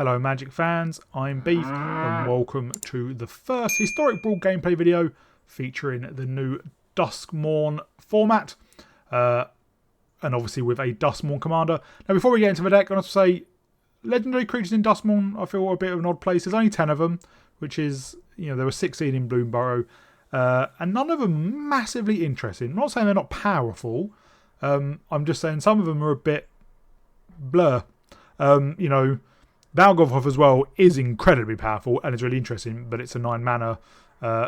Hello Magic fans, I'm Beef and welcome to the first historic Brawl gameplay video featuring the new Duskmorn format and obviously with a Duskmorn commander. Now before we get into the deck, I want to say legendary creatures in Duskmorn I feel are a bit of an odd place. There's only 10 of them, which is, you know, there were 16 in Bloomburrow and none of them massively interesting. I'm not saying they're not powerful, I'm just saying some of them are a bit blur. You know, Valgothoth as well is incredibly powerful and it's really interesting, but it's a 9 mana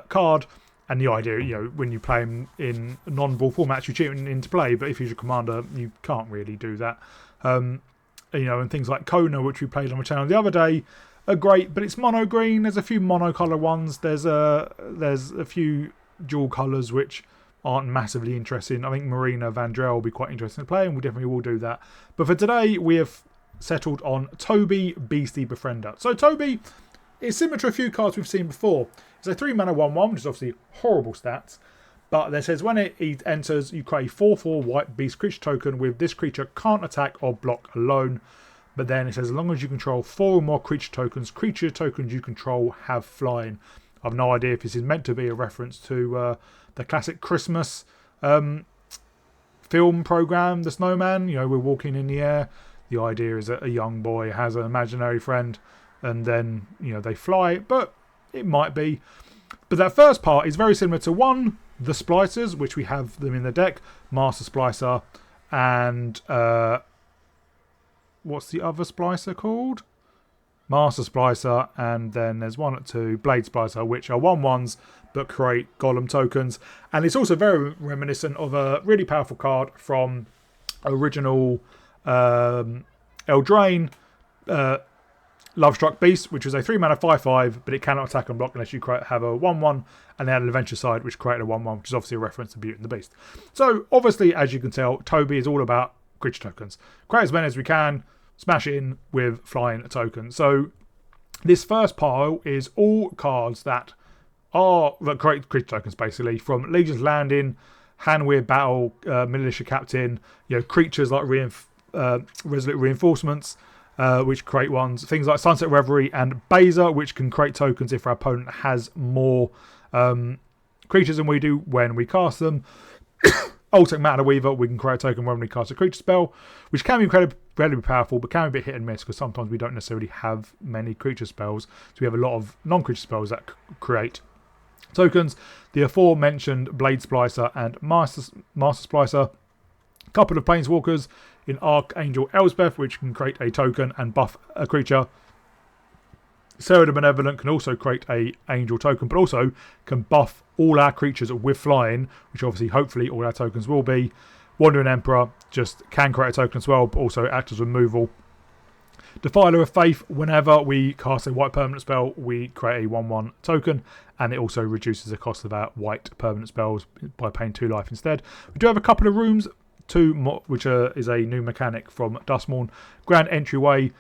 card, and the idea, you know, when you play him in non-Brawl formats, you cheat him into play, but if he's your commander, you can't really do that. You know, and things like Kona, which we played on the channel the other day, are great, but it's mono green. There's a few monocolour ones. There's a few dual colours which aren't massively interesting. I think Marina Vandrell will be quite interesting to play, and we definitely will do that. But for today, we have settled on Toby, Beastie Befriender. So Toby is similar to a few cards we've seen before. It's a 3 mana 1/1, which is obviously horrible stats. But it says when it enters, you create a 4/4 white beast creature token with this creature can't attack or block alone. But then it says as long as you control 4 or more creature tokens you control have flying. I've no idea if this is meant to be a reference to the classic Christmas film program, The Snowman. You know, we're walking in the air. The idea is that a young boy has an imaginary friend and then, you know, they fly, but it might be. But that first part is very similar to one, the Splicers, which we have them in the deck, Master Splicer, and what's the other Splicer called? Master Splicer, and then there's one or two, Blade Splicer, which are 1/1s but create Golem tokens. And it's also very reminiscent of a really powerful card from original Eldraine, Lovestruck Beast, which was a 3 mana 5/5, but it cannot attack and block unless you have a 1/1, and they had an Adventure Side which created a 1/1, which is obviously a reference to Beauty and the Beast. So obviously, as you can tell, Toby is all about creature tokens. Create as many as we can, smash in with flying tokens. So this first pile is all cards that create creature tokens, basically, from Legion's Landing, Handweir Battle, Militia Captain, you know, creatures like Resolute Reinforcements, which create ones, things like Sunset Reverie and Baza, which can create tokens if our opponent has more creatures than we do when we cast them. Ultimate Matter Weaver, we can create a token when we cast a creature spell, which can be incredibly powerful, but can be a bit hit and miss because sometimes we don't necessarily have many creature spells. So we have a lot of non-creature spells that create tokens. The aforementioned Blade Splicer and Master Splicer. A couple of Planeswalkers in Archangel Elspeth, which can create a token and buff a creature. Sarah the Benevolent can also create a angel token, but also can buff all our creatures with flying, which obviously, hopefully, all our tokens will be. Wandering Emperor just can create a token as well, but also act as removal. Defiler of Faith, whenever we cast a white permanent spell, we create a 1/1 token, and it also reduces the cost of our white permanent spells by paying 2 life instead. We do have a couple of rooms, which is a new mechanic from Duskmorn. Grand Entryway.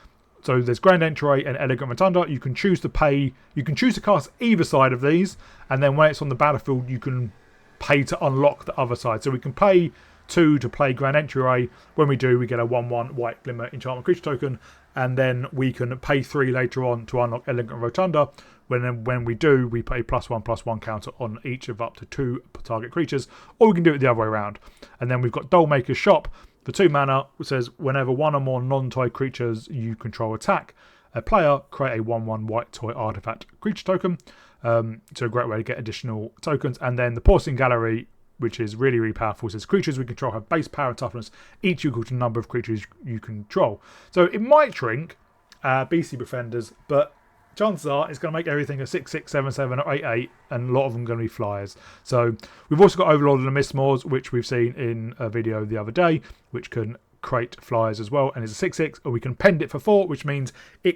So there's Grand Entryway and Elegant Rotunda. You can choose to cast either side of these, and then when it's on the battlefield, you can pay to unlock the other side. So we can pay 2 to play Grand Entryway. When we do, we get a 1/1 white glimmer enchantment creature token, and then we can pay 3 later on to unlock Elegant Rotunda. When we do, we pay +1/+1 counter on each of up to 2 target creatures, or we can do it the other way around. And then we've got Dollmaker's Shop for 2 mana, which says whenever 1 or more non-toy creatures you control attack a player, create a 1/1 white toy artifact creature token. So a great way to get additional tokens. And then the Porcelain Gallery, which is really, really powerful, says creatures we control have base power and toughness, each equal to the number of creatures you control. So it might shrink Beastie Befrienders, but chances are it's going to make everything a 6/6, 7/7, or 8/8, and a lot of them are going to be flyers. So we've also got Overlord of the Mistmores, which we've seen in a video the other day, which can create flyers as well, and it's a 6/6, or we can pend it for 4, which means we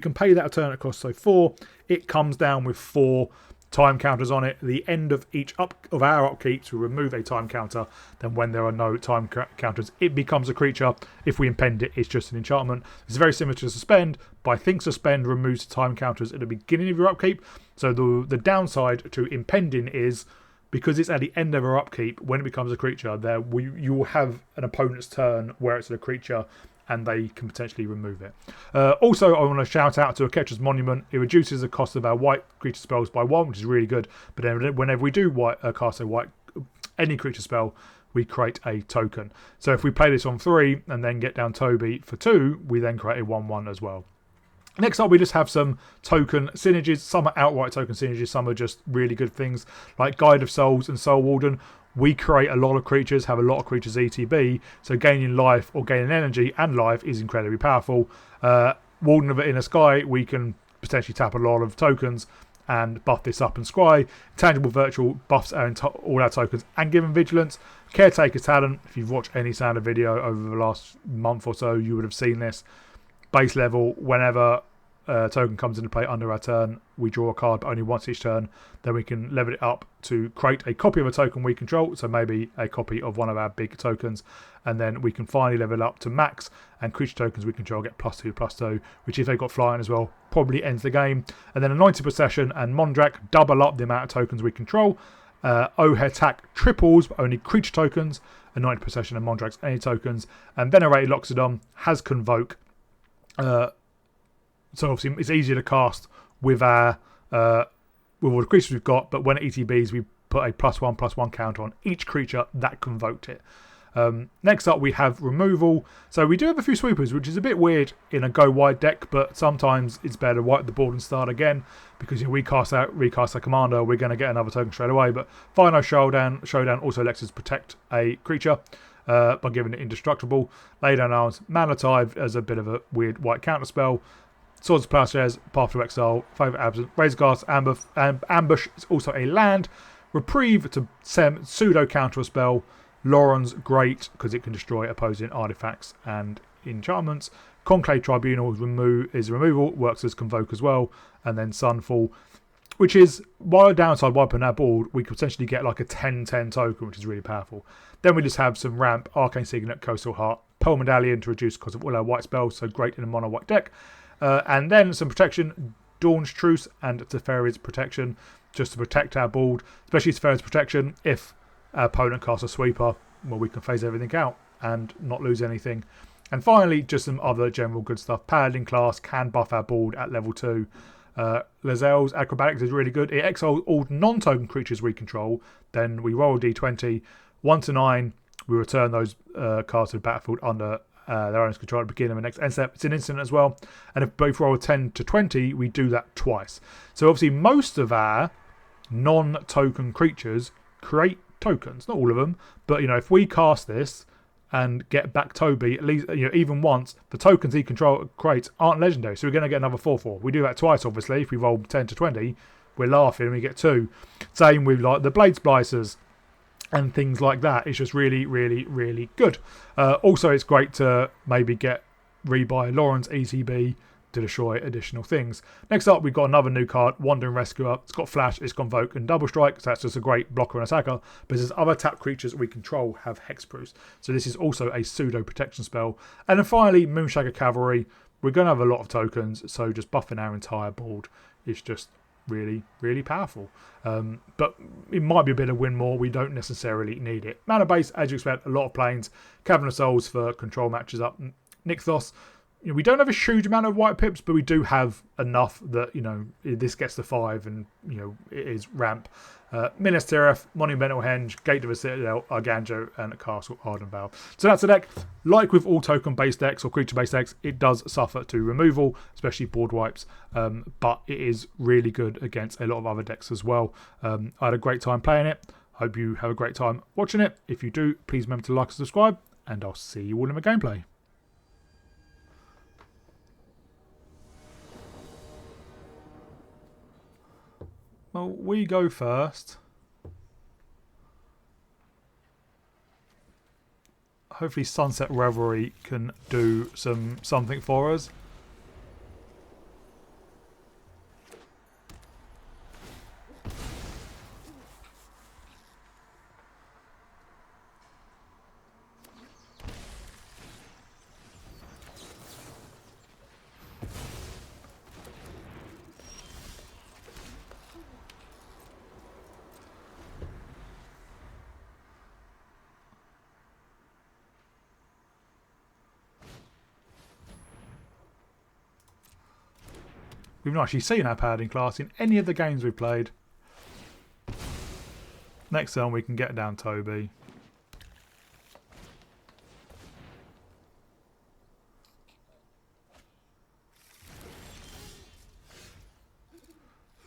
can pay that alternate cost, so 4. It comes down with 4 time counters on it. The end of each of our upkeeps we remove a time counter. Then when there are no time counters, it becomes a creature. If we impend it, it's just an enchantment. It's very similar to Suspend, but I think Suspend removes the time counters at the beginning of your upkeep. So the downside to impending is, because it's at the end of our upkeep, when it becomes a creature, you will have an opponent's turn where it's a creature, and they can potentially remove it. Also, I want to shout out to a Ketcher's Monument. It reduces the cost of our white creature spells by 1, which is really good. But then whenever we do cast a white any creature spell, we create a token. So if we play this on 3 and then get down Toby for 2, we then create a 1/1 as well. Next up, we just have some token synergies. Some are outright token synergies, some are just really good things like Guide of Souls and Soul Warden. We create a lot of creatures, have a lot of creatures ETB, so gaining life or gaining energy and life is incredibly powerful. Warden of the Inner Sky, we can potentially tap a lot of tokens and buff this up and scry. Tangible Virtual buffs all our tokens and give them Vigilance. Caretaker's Talent, if you've watched any standard video over the last month or so, you would have seen this. Base level, whenever a token comes into play under our turn, we draw a card but only once each turn. Then we can level it up to create a copy of a token we control, so maybe a copy of one of our big tokens, and then we can finally level it up to max, and creature tokens we control get +2/+2, which if they've got flying as well probably ends the game. And then Anointed Procession and Mondrak double up the amount of tokens we control. Ohetak triples but only creature tokens. Anointed Procession and Mondrak's any tokens. And Venerated Loxodon has Convoke. So obviously it's easier to cast with our with all the creatures we've got, but when it ETBs we put a +1/+1 counter on each creature that convoked it. Next up we have removal. So we do have a few sweepers, which is a bit weird in a go wide deck, but sometimes it's better to wipe the board and start again, because we recast our commander, we're going to get another token straight away. But Final Showdown also lets us protect a creature by giving it indestructible. Lay Down Arms, Mana Tithe as a bit of a weird white counter spell. Swords of Plowshares, Path to Exile, Favourite Absent, Razorcast, Ambush is also a land. Reprieve to pseudo counter a spell. Lauren's great because it can destroy opposing artifacts and enchantments. Conclave Tribunal is removal, works as Convoke as well. And then Sunfall, which is, while a downside wiping our board, we could potentially get like a 10/10 token, which is really powerful. Then we just have some ramp, Arcane Signet, Coastal Heart, Pearl Medallion to reduce because of all our white spells, so great in a mono white deck. And then some protection, Dawn's Truce and Teferi's Protection, just to protect our board, especially Teferi's Protection. If our opponent casts a sweeper, well, we can phase everything out and not lose anything. And finally, just some other general good stuff. Paladin class can buff our board at level 2. Lazelle's Acrobatics is really good. It exiles all non-token creatures we control. Then we roll a d20. 1 to 9, we return those cards to the battlefield under their owner's control at the beginning of the next end step. It's an instant as well. And if both roll a 10 to 20, we do that twice. So obviously most of our non-token creatures create tokens. Not all of them, but if we cast this and get back Toby, at least even once, the tokens he creates aren't legendary. So we're going to get another 4/4. We do that twice, obviously. If we roll 10 to 20, we're laughing and we get 2. Same with like the Blade Splicers and things like that. It's just really, really, really good. Also, it's great to maybe get rebuy Lauren's ETB to destroy additional things. Next up, we've got another new card, Wandering Rescuer. It's got Flash, it's Convoke and Double Strike, so that's just a great blocker and attacker. But there's other tap creatures we control have Hexproofs, so this is also a pseudo protection spell. And then finally, Moonshagger Cavalry. We're going to have a lot of tokens, so just buffing our entire board is just really, really powerful. But it might be a bit of win more. We don't necessarily need it. Mana base, as you expect, a lot of planes. Cavern of Souls for control matches up. Nixthos. We don't have a huge amount of white pips, but we do have enough that this gets to 5, and it is ramp. Minas Tirith, Monumental Henge, Gate of a Citadel, Arganjo, and Castle Ardenvale. So that's a deck. Like with all token-based decks or creature-based decks, it does suffer to removal, especially board wipes, but it is really good against a lot of other decks as well. I had a great time playing it. Hope you have a great time watching it. If you do, please remember to like and subscribe, and I'll see you all in the gameplay. Well, we go first. Hopefully Sunset Revelry can do something for us. We've not actually seen our paladin class in any of the games we've played. Next turn we can get down Toby.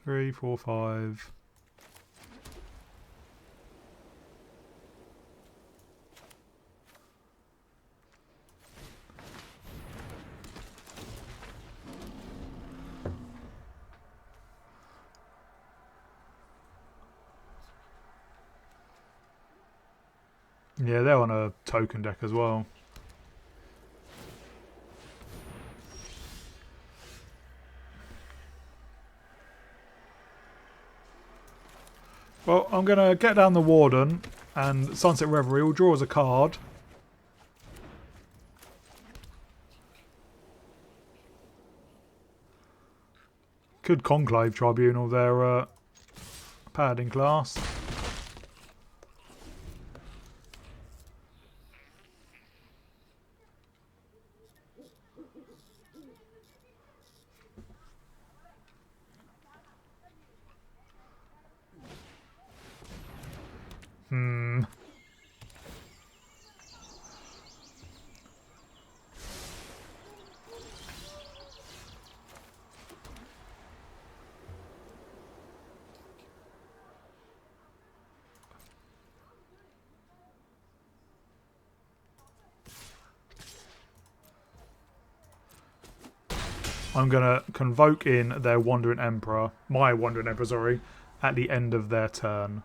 Three, four, five. Yeah, they're on a token deck as well. Well, I'm going to get down the Warden, and Sunset Reverie will draw us a card. Could Conclave Tribunal their paladin class. I'm going to convoke in their Wandering Emperor, my Wandering Emperor, sorry, at the end of their turn.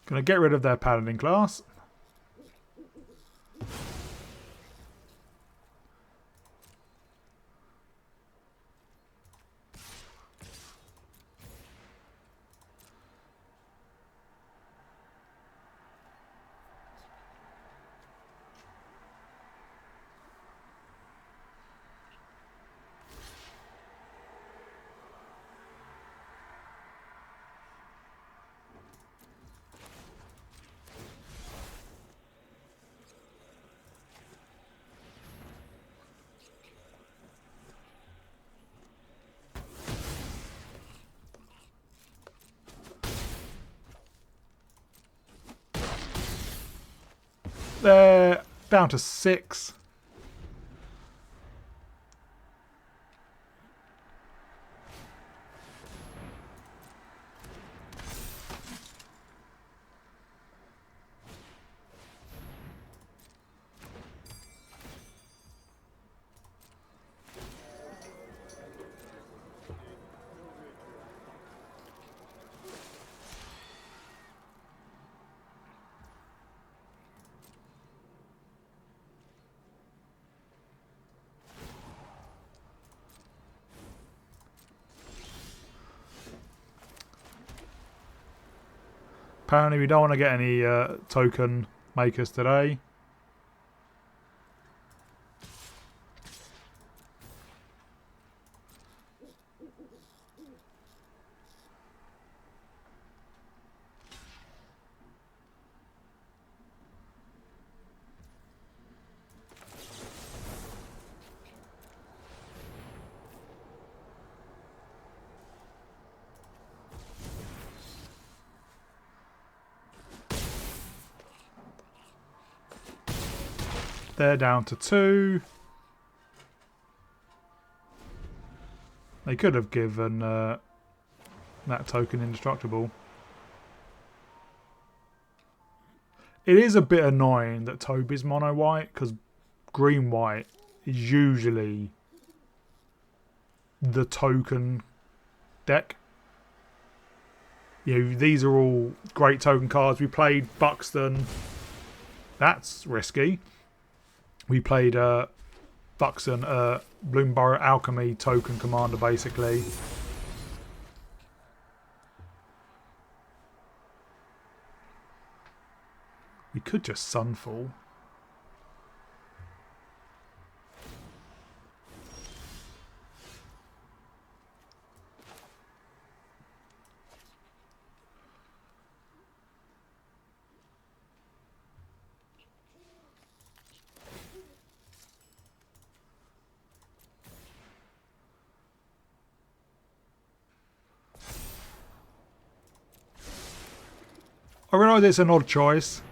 Going to get rid of their Paladin class. They're down to 6. Apparently we don't want to get any token makers today. They're down to 2. They could have given that token indestructible. It is a bit annoying that Toby's mono white, because green white is usually the token deck. You know, these are all great token cards. We played Buxton. That's risky. We played Buxton, Bloomborough Alchemy token commander, basically. We could just Sunfall. I realise it's an odd choice.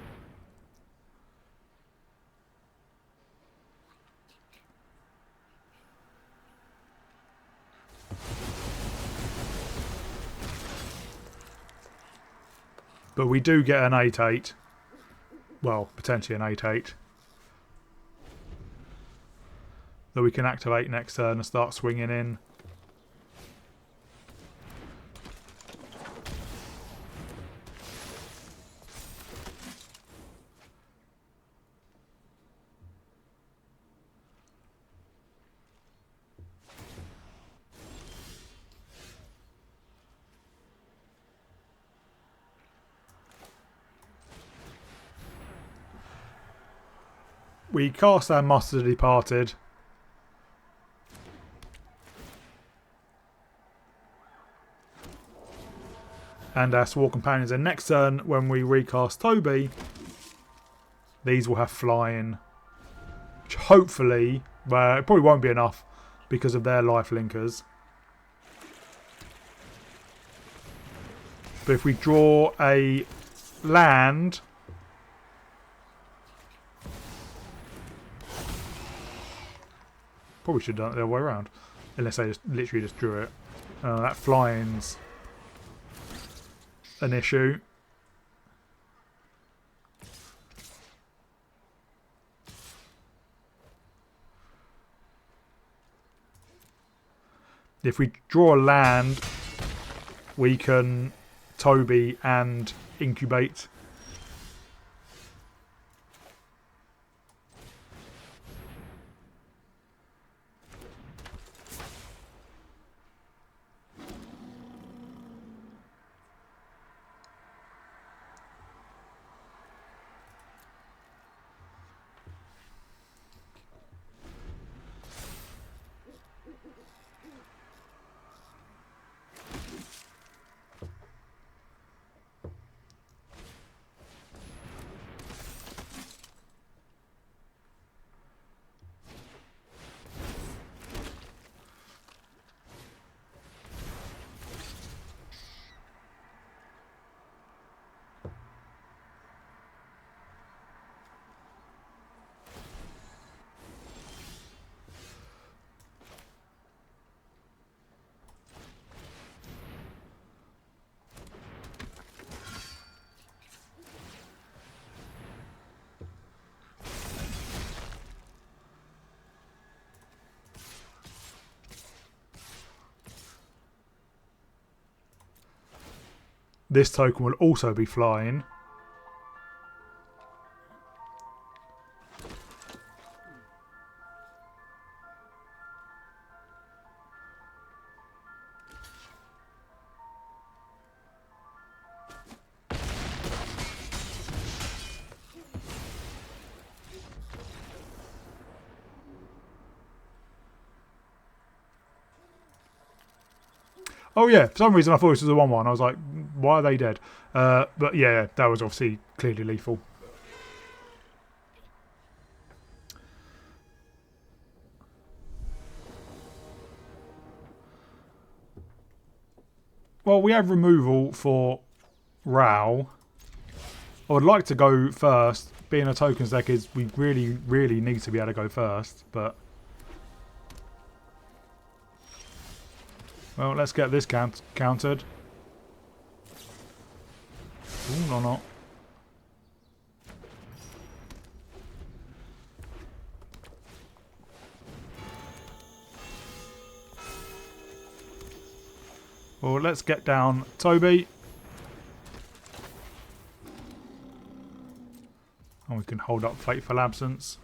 But we do get an 8-8. Well, potentially an 8-8. That we can activate next turn and start swinging in. We cast our Muster Departed. And our Swore Companions. And next turn, when we recast Toby, these will have flying. Which hopefully, well, it probably won't be enough because of their life linkers. But if we draw a land, probably should have done it the other way around. Unless I just literally just drew it. That flying's an issue. If we draw a land, we can Toby and incubate. This token will also be flying. Oh yeah, for some reason I thought this was a 1-1. I was like, why are they dead? But yeah, that was obviously clearly lethal. Well, we have removal for Rao. I would like to go first being a tokens deck is we really need to be able to go first, but well, let's get this countered. Ooh, no, not. Well, let's get down Toby. And we can hold up Fateful Absence.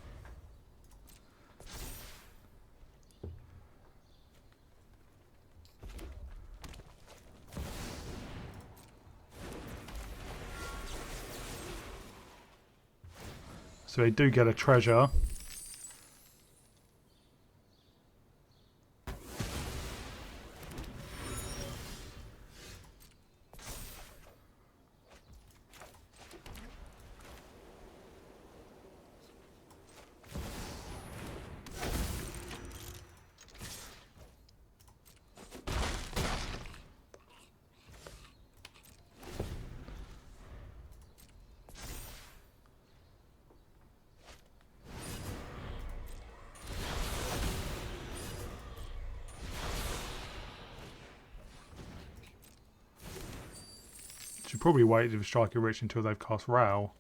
So they do get a treasure. Should probably wait to strike a rich until they've cast Rail.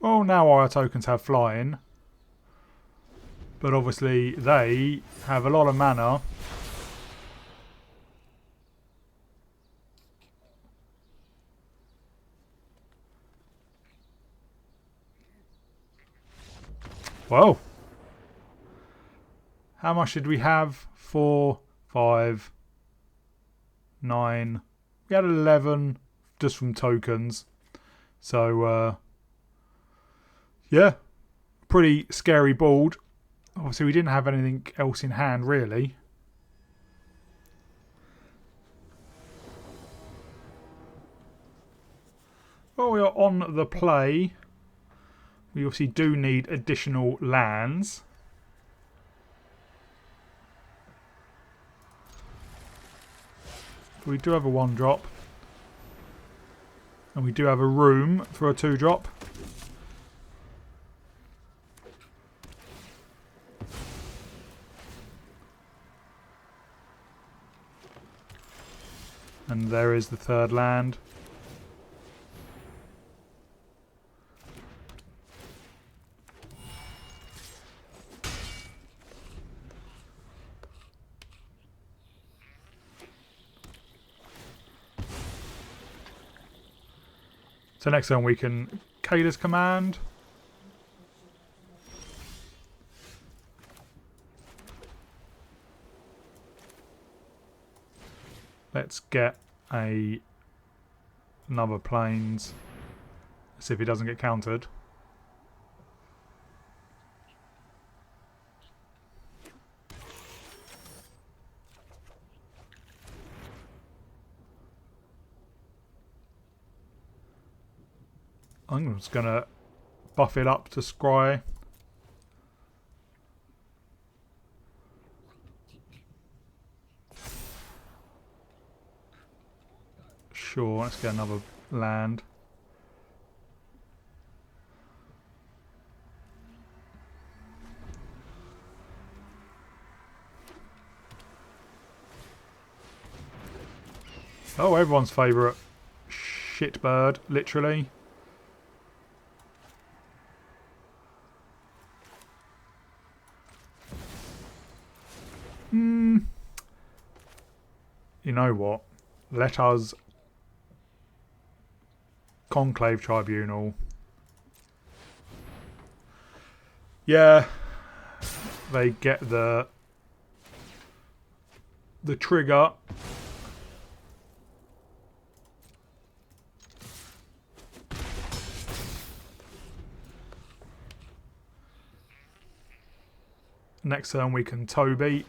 Well, now our tokens have flying, but obviously they have a lot of mana. Whoa! How much did we have? 4, 5, 9. We had 11 just from tokens. So, yeah, pretty scary board. Obviously, we didn't have anything else in hand, really. Well, we are on the play. We obviously do need additional lands. We do have a 1-drop. And we do have a room for a 2-drop. And there is the third land. So next turn we can Kaida's Command. Let's get another Plains. See if he doesn't get countered. I'm just going to buff it up to Scry. Sure, let's get another land. Oh, everyone's favourite shitbird, literally. You know what? Let us Conclave Tribunal. Yeah, they get the trigger. Next turn we can Toby.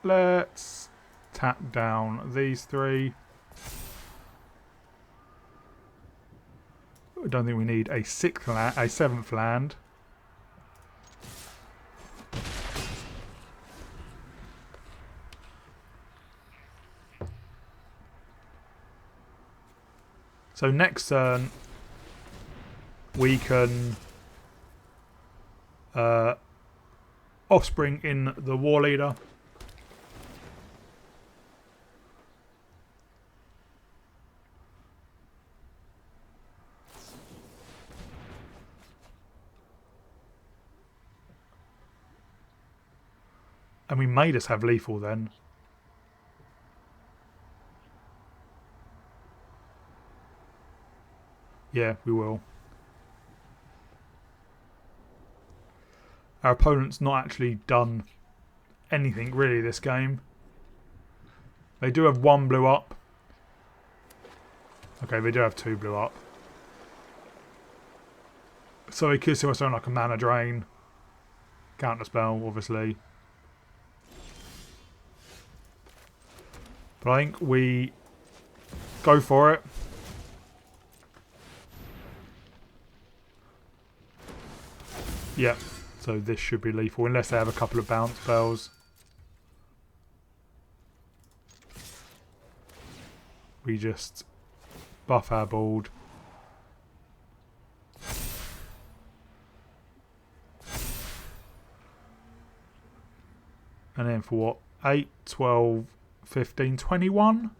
Let's tap down these three. I don't think we need a seventh land. So next turn we can Offspring in the War Leader. And we may just have lethal then. Yeah, we will. Our opponent's not actually done anything really this game. They do have one blue up. Okay, they do have two blue up. So he could see us on like a mana drain. Counterspell, obviously. But I think we go for it. Yeah, so this should be lethal unless they have a couple of bounce spells. We just buff our board. And then for what? 8, 12, 15, 21?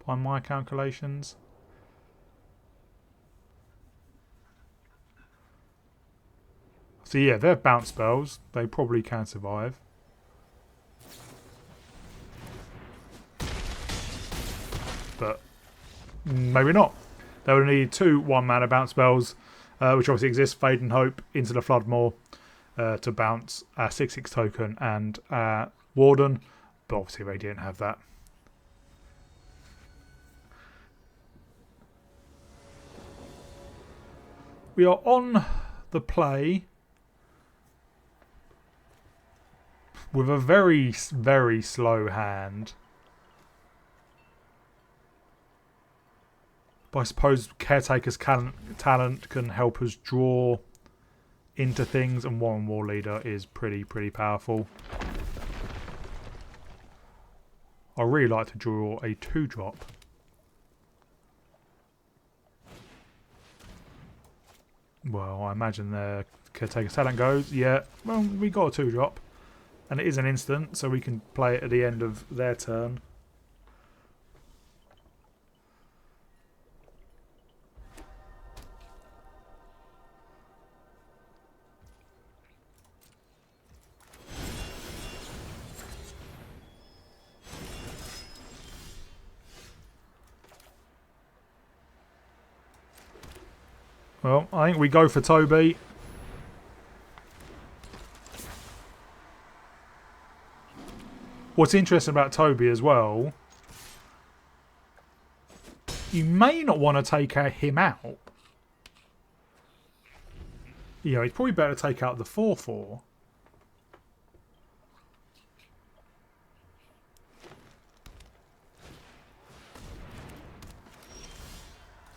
By my calculations. So yeah, they're bounce spells. They probably can survive. But maybe not. They would need 2 1-mana bounce spells, which obviously exist. Fade and Hope into the Floodmoor to bounce our 6/6 token and Warden. But obviously they didn't have that. We are on the play with a very, very slow hand. But I suppose Caretaker's talent can help us draw into things, and Warren War Leader is pretty powerful. I really like to draw a 2-drop. Well, I imagine their Caretaker's talent goes. Yeah, well, we got a 2-drop. And it is an instant, so we can play it at the end of their turn. Well, I think we go for Toby. What's interesting about Toby as well, you may not want to take him out. You know, it's probably better to take out the 4/4.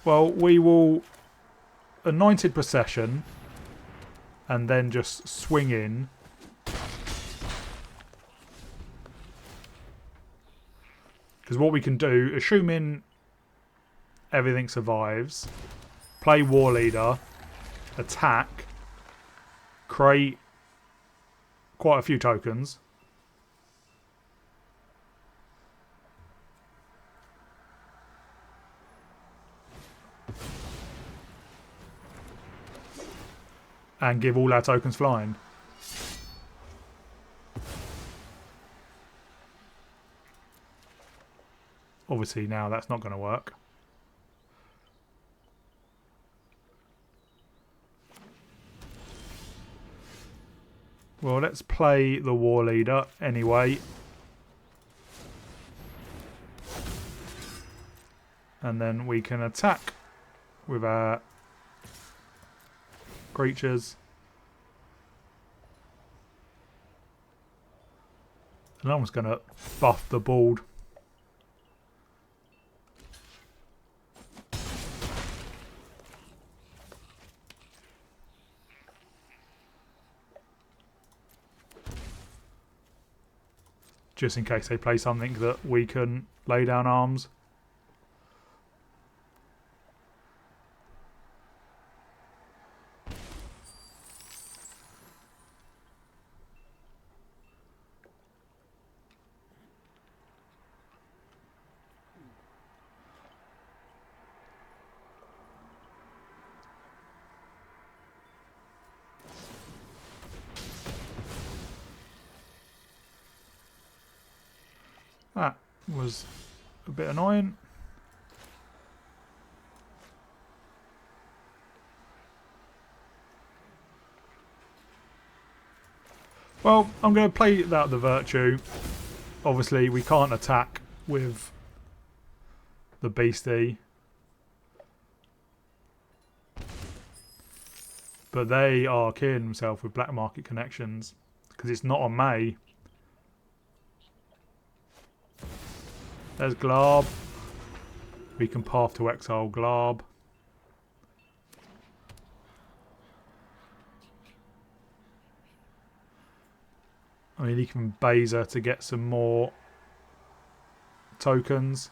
Well, we will Anointed Procession and then just swing in. Because what we can do, assuming everything survives, play War Leader, attack, create quite a few tokens, and give all our tokens flying. Obviously now that's not going to work. Well, let's play the war leader anyway. And then we can attack with our creatures. And I'm just going to buff the board. Just in case they play something that we can lay down arms. That was a bit annoying. Well, I'm going to play out the Virtue. Obviously, we can't attack with the Beastie. But they are killing themselves with black market connections. Because it's not on May. There's Glab. We can path to exile Glab. I mean, he can Baser to get some more tokens.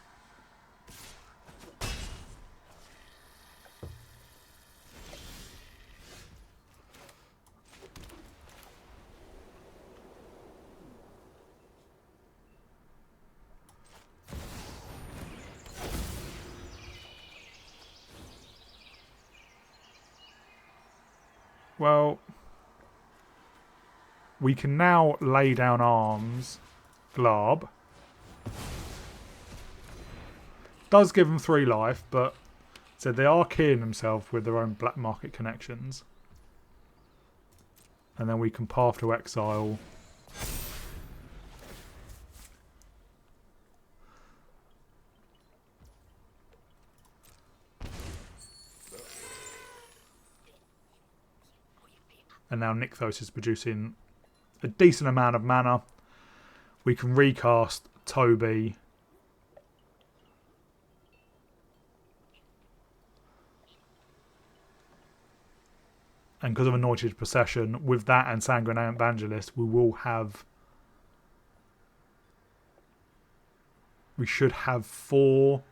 Well, we can now lay down arms. Glab. Does give them 3 life, but so they are killing themselves with their own black market connections. And then we can path to exile. And now Nykthos is producing a decent amount of mana. We can recast Toby. And because of Anointed Procession, with that and Sanguinary Evangelist, we will have... We should have 4...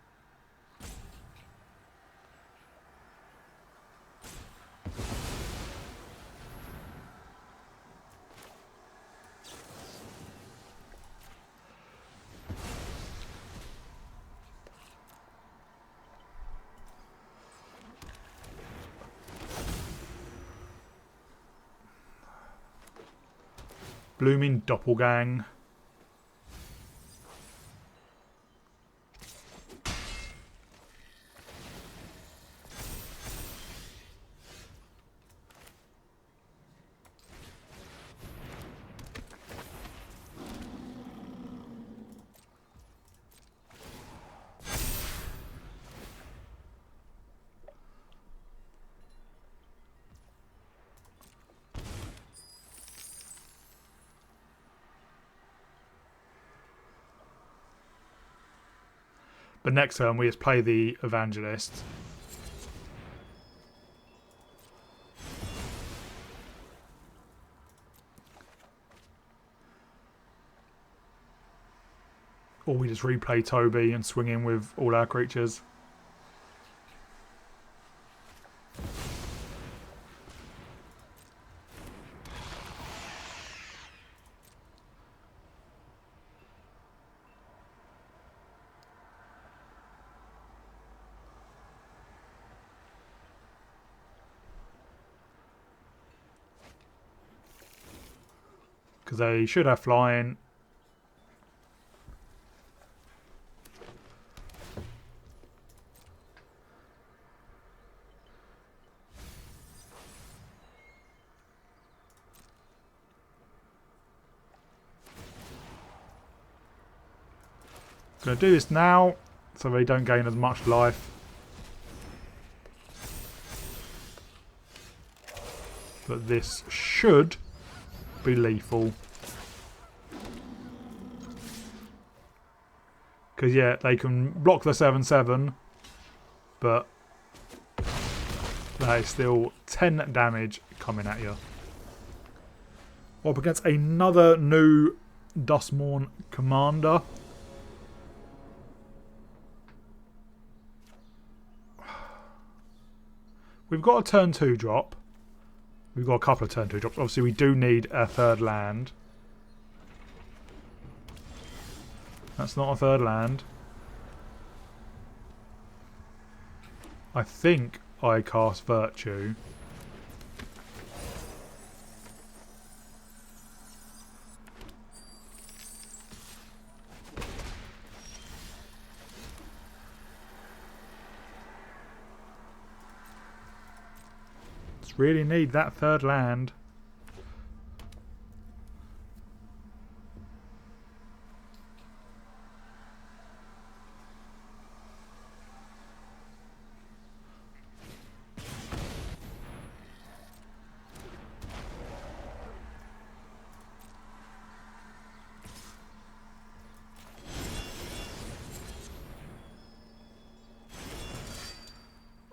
Blooming Doppelgang. But next turn we just play the Evangelist. Or we just replay Toby and swing in with all our creatures. Because they should have flying. Going to do this now so they don't gain as much life. But this should be lethal. Because yeah, they can block the 7/7, but that is still 10 damage coming at you. Up against another new Duskmorn commander. We've got a turn 2 drop. We've got a couple of turn 2 drops. Obviously, we do need a third land. That's not a third land. I think I cast Virtue. Really need that third land.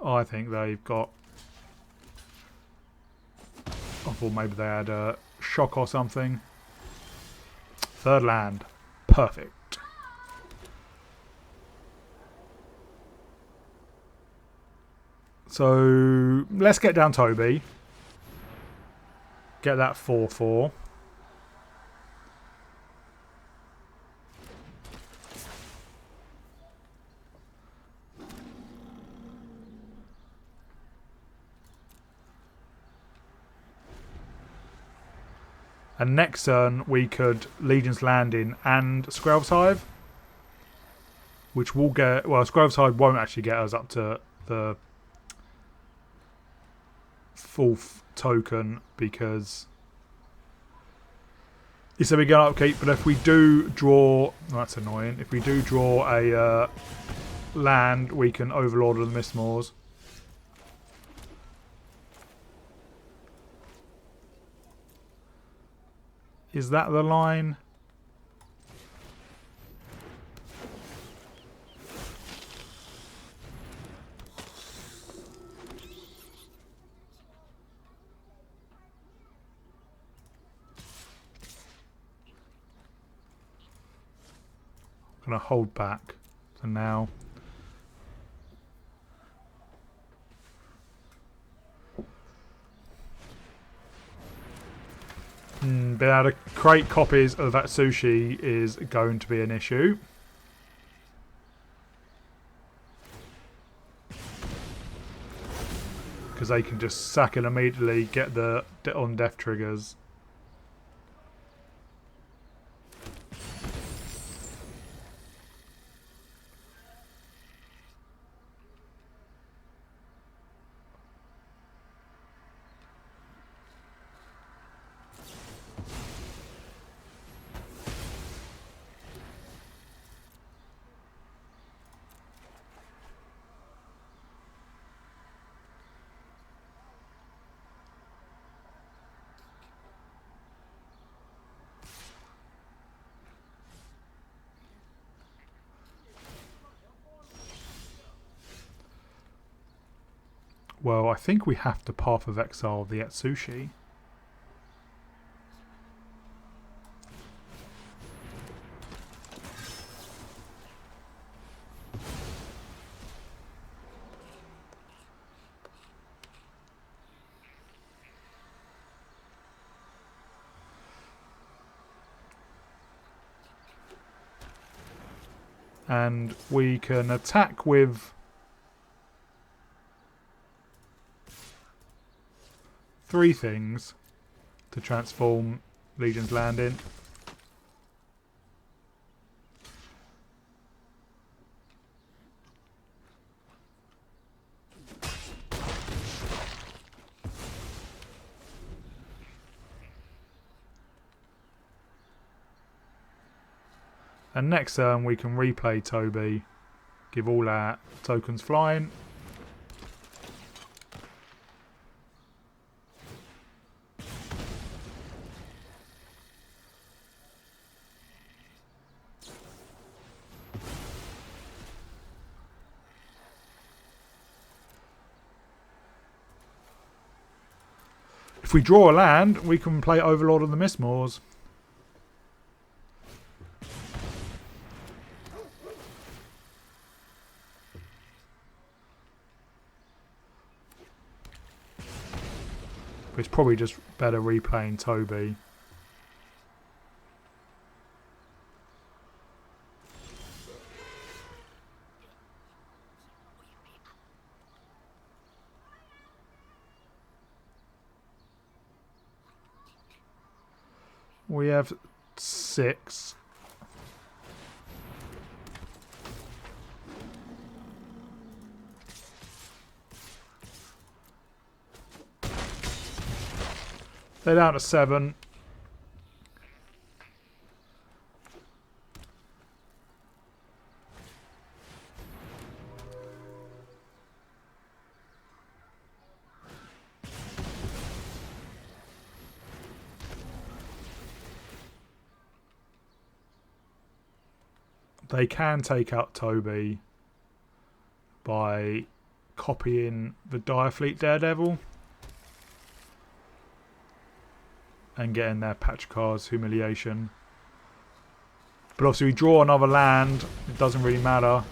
I think they've got... I thought maybe they had a shock or something. Third land. Perfect. So let's get down Toby. Get that 4/4. And next turn we could Legion's Landing and Skrelv's Hive, which will get... Well, Skrelv's Hive won't actually get us up to the 4th token because it's a big upkeep. But if we do draw... Oh, that's annoying. If we do draw a land, we can Overlord of the Mistmoors. Is that the line? I'm going to hold back for now. Being able to create copies of that sushi is going to be an issue. Because they can just sack it immediately, get the on death triggers. Well, I think we have to Path of Exile the Atsushi. And we can attack with 3 things to transform Legion's landing. And next turn we can replay Toby, give all our tokens flying. If we draw a land, we can play Overlord of the Mistmoors. But it's probably just better replaying Toby. We have 6. They're down to 7. They can take out Toby by copying the Direfleet Daredevil and getting their patch cards Humiliation. But obviously we draw another land, it doesn't really matter.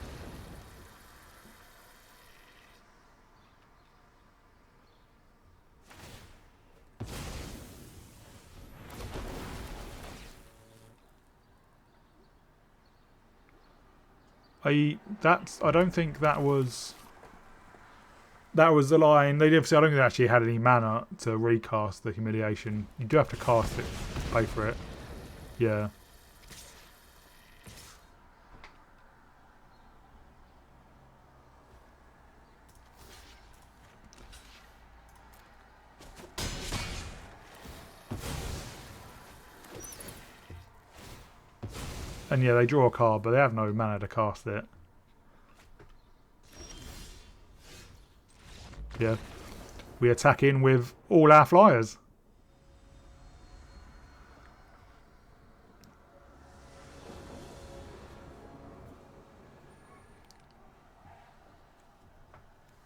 I don't think that was the line. They obviously, I don't think they actually had any mana to recast the Humiliation. You do have to cast it, pay for it. Yeah. And yeah, they draw a card, but they have no mana to cast it. Yeah. We attack in with all our flyers.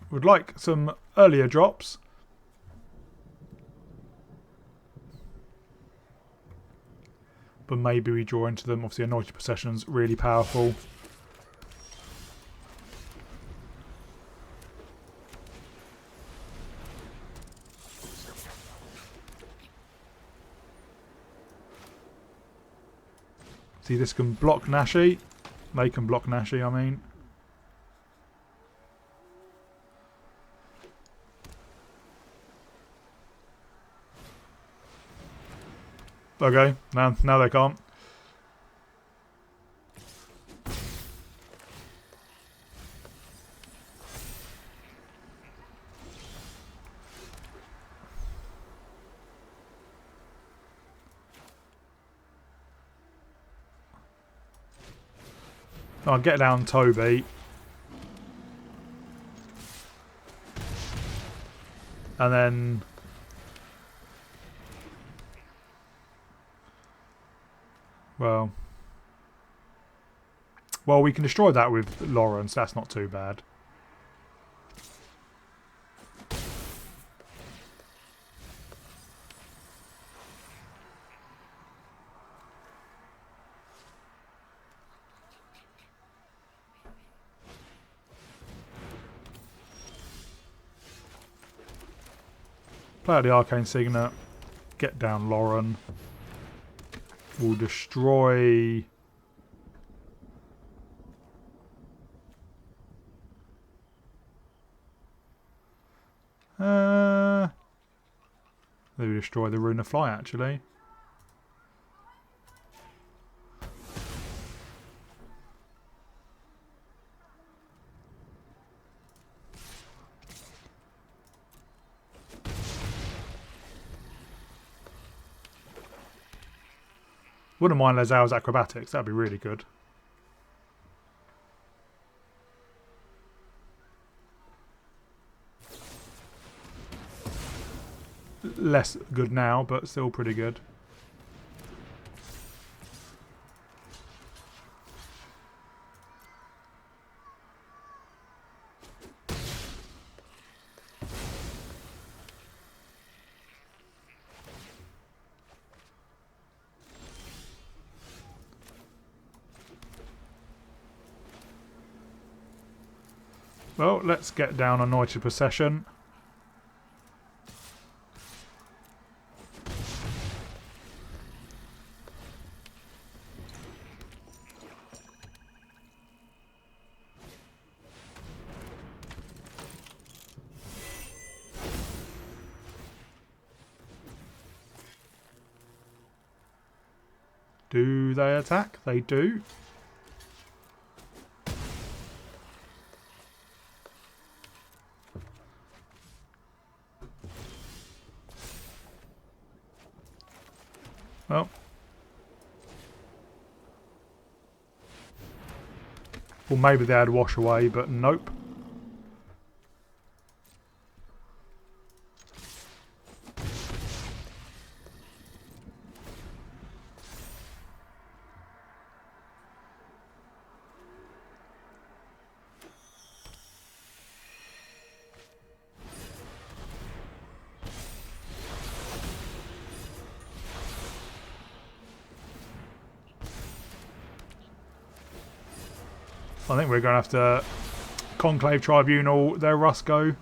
Would like some earlier drops. But maybe we draw into them. Obviously, Anointed Procession's really powerful. See, this can block Nashi. They can block Nashi, I mean. Okay, now they can't. I'll get down Toby. And then... Well, we can destroy that with Lawrence. That's not too bad. Play out the Arcane Signet. Get down Lauren. We'll destroy... Maybe destroy the Rune of Fly, actually. Wouldn't mind Lazelle's acrobatics. That'd be really good. Less good now, but still pretty good. Well, let's get down Anointed Procession. Do they attack? They do. Well. Well, maybe they had wash away, but nope. I think we're going to have to Conclave Tribunal their Rusco.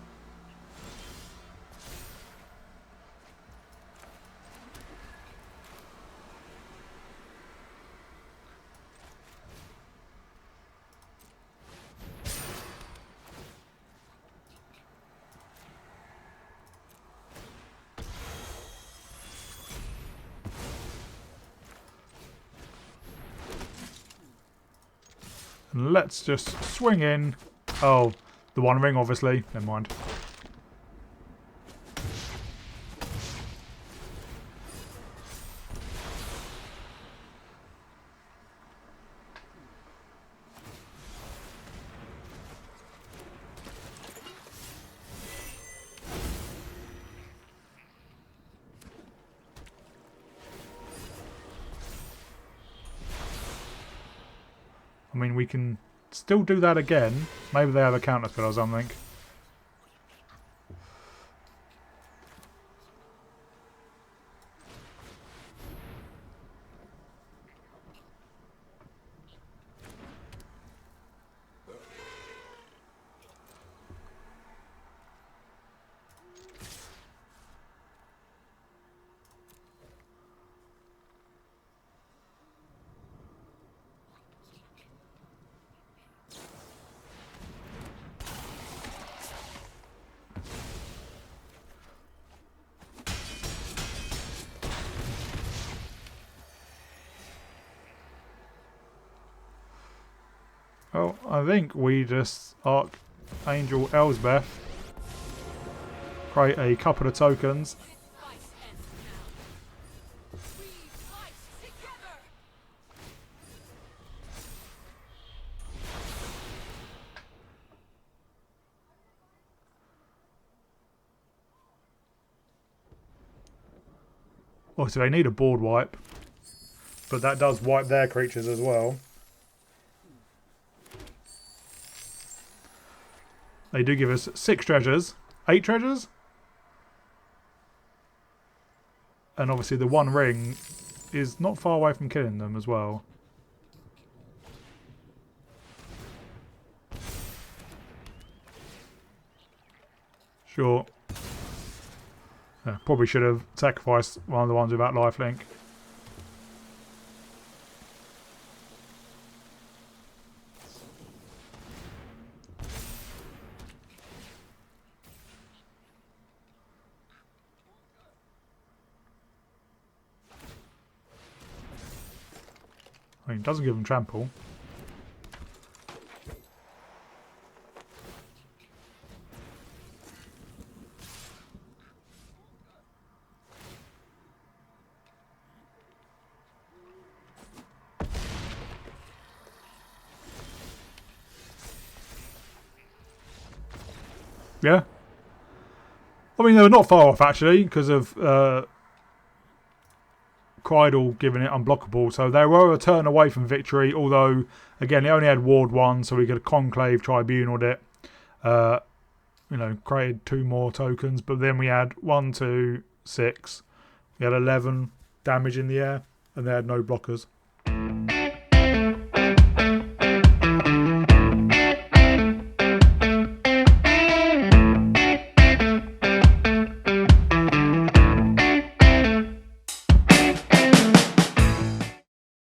And let's just swing in. Oh, the one ring, obviously. Never mind. I mean, we can still do that again. Maybe they have a counter spell or something. Well, I think we just Archangel Elsbeth, create a couple of tokens. Also, they need a board wipe, but that does wipe their creatures as well. They do give us 6 treasures. 8 treasures? And obviously the one ring is not far away from killing them as well. Sure. Yeah, probably should have sacrificed one of the ones without lifelink. I mean, it doesn't give them trample. Yeah. I mean, they were not far off, actually, because of Cridle giving it unblockable. So they were a turn away from victory, although, again, they only had Ward 1, so we could have Conclave Tribunaled it. Created 2 more tokens, but then we had 1, 2, 6. We had 11 damage in the air, and they had no blockers.